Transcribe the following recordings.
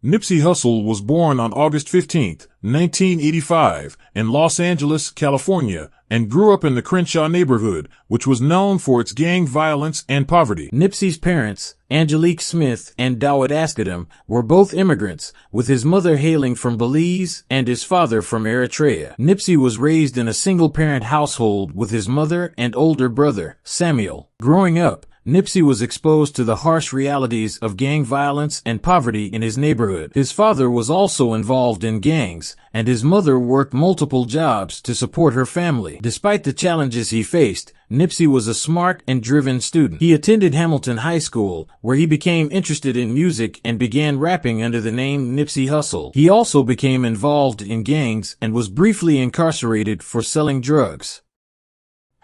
Nipsey Hussle was born on August 15, 1985, in Los Angeles, California, and grew up in the Crenshaw neighborhood, which was known for its gang violence and poverty. Nipsey's parents, Angelique Smith and Dawit Askadam, were both immigrants, with his mother hailing from Belize and his father from Eritrea. Nipsey was raised in a single-parent household with his mother and older brother, Samuel. Growing up, Nipsey was exposed to the harsh realities of gang violence and poverty in his neighborhood. His father was also involved in gangs, and his mother worked multiple jobs to support her family. Despite the challenges he faced, Nipsey was a smart and driven student. He attended Hamilton High School, where he became interested in music and began rapping under the name Nipsey Hussle. He also became involved in gangs and was briefly incarcerated for selling drugs.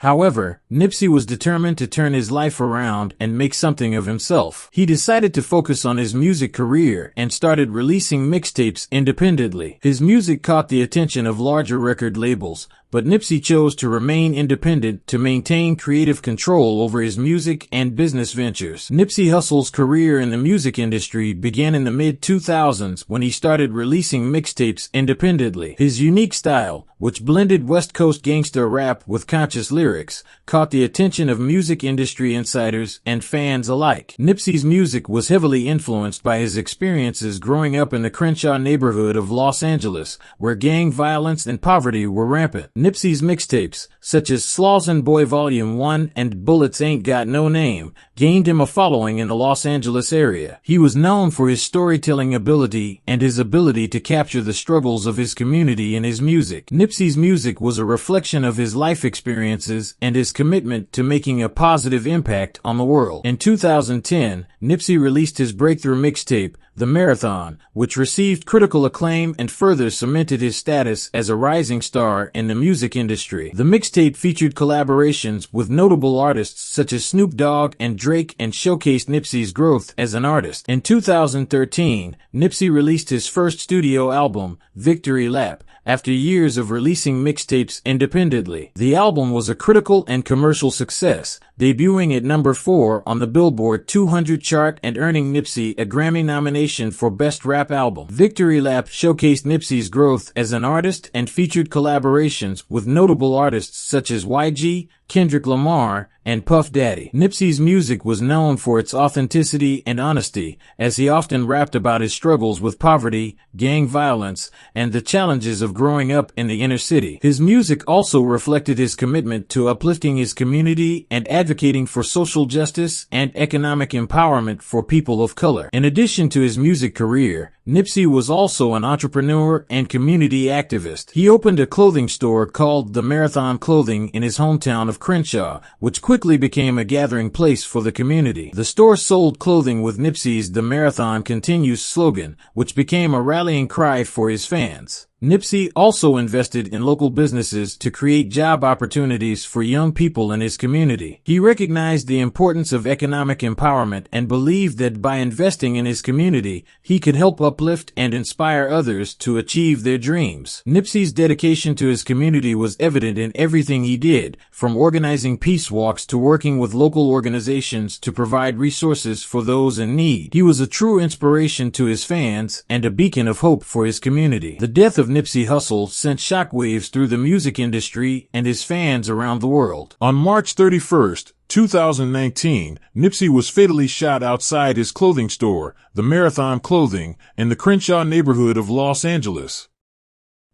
However, Nipsey was determined to turn his life around and make something of himself. He decided to focus on his music career and started releasing mixtapes independently. His music caught the attention of larger record labels, but Nipsey chose to remain independent to maintain creative control over his music and business ventures. Nipsey Hussle's career in the music industry began in the mid-2000s when he started releasing mixtapes independently. His unique style, which blended West Coast gangsta rap with conscious lyrics, caught the attention of music industry insiders and fans alike. Nipsey's music was heavily influenced by his experiences growing up in the Crenshaw neighborhood of Los Angeles, where gang violence and poverty were rampant. Nipsey's mixtapes, such as Slauson Boy Volume 1 and Bullets Ain't Got No Name, gained him a following in the Los Angeles area. He was known for his storytelling ability and his ability to capture the struggles of his community in his music. Nipsey's music was a reflection of his life experiences and his commitment to making a positive impact on the world. In 2010, Nipsey released his breakthrough mixtape, The Marathon, which received critical acclaim and further cemented his status as a rising star in the music industry. The mixtape featured collaborations with notable artists such as Snoop Dogg and Drake and showcased Nipsey's growth as an artist. In 2013, Nipsey released his first studio album, Victory Lap, after years of releasing mixtapes independently. The album was a critical and commercial success, debuting at number 4 on the Billboard 200 chart and earning Nipsey a Grammy nomination for Best Rap Album. Victory Lap showcased Nipsey's growth as an artist and featured collaborations with notable artists such as YG, Kendrick Lamar, and Puff Daddy. Nipsey's music was known for its authenticity and honesty, as he often rapped about his struggles with poverty, gang violence, and the challenges of growing up in the inner city. His music also reflected his commitment to uplifting his community and advocating for social justice and economic empowerment for people of color. In addition to his music career, Nipsey was also an entrepreneur and community activist. He opened a clothing store called The Marathon Clothing in his hometown of Crenshaw, which quickly became a gathering place for the community. The store sold clothing with Nipsey's The Marathon Continues slogan, which became a rallying cry for his fans. Nipsey also invested in local businesses to create job opportunities for young people in his community. He recognized the importance of economic empowerment and believed that by investing in his community, he could help uplift and inspire others to achieve their dreams. Nipsey's dedication to his community was evident in everything he did, from organizing peace walks to working with local organizations to provide resources for those in need. He was a true inspiration to his fans and a beacon of hope for his community. The death of Nipsey Hussle sent shockwaves through the music industry and his fans around the world. On March 31st, 2019, Nipsey was fatally shot outside his clothing store, The Marathon Clothing, in the Crenshaw neighborhood of Los Angeles.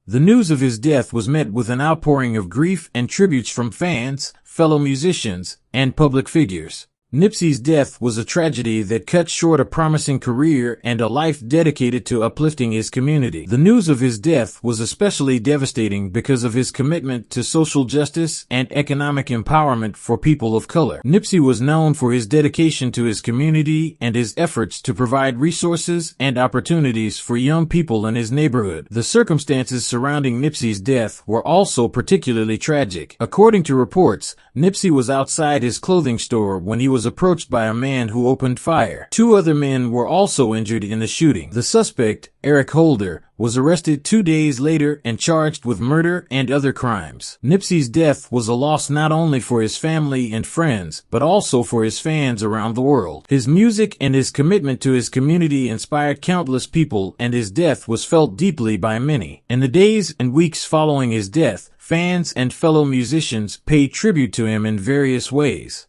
The news of his death was met with an outpouring of grief and tributes from fans, fellow musicians, and public figures. Nipsey's death was a tragedy that cut short a promising career and a life dedicated to uplifting his community. The news of his death was especially devastating because of his commitment to social justice and economic empowerment for people of color. Nipsey was known for his dedication to his community and his efforts to provide resources and opportunities for young people in his neighborhood. The circumstances surrounding Nipsey's death were also particularly tragic. According to reports, Nipsey was outside his clothing store when he was was approached by a man who opened fire. 2 other men were also injured in the shooting. The suspect, Eric Holder, was arrested 2 days later and charged with murder and other crimes. Nipsey's death was a loss not only for his family and friends, but also for his fans around the world. His music and his commitment to his community inspired countless people, and his death was felt deeply by many. In the days and weeks following his death, fans and fellow musicians paid tribute to him in various ways.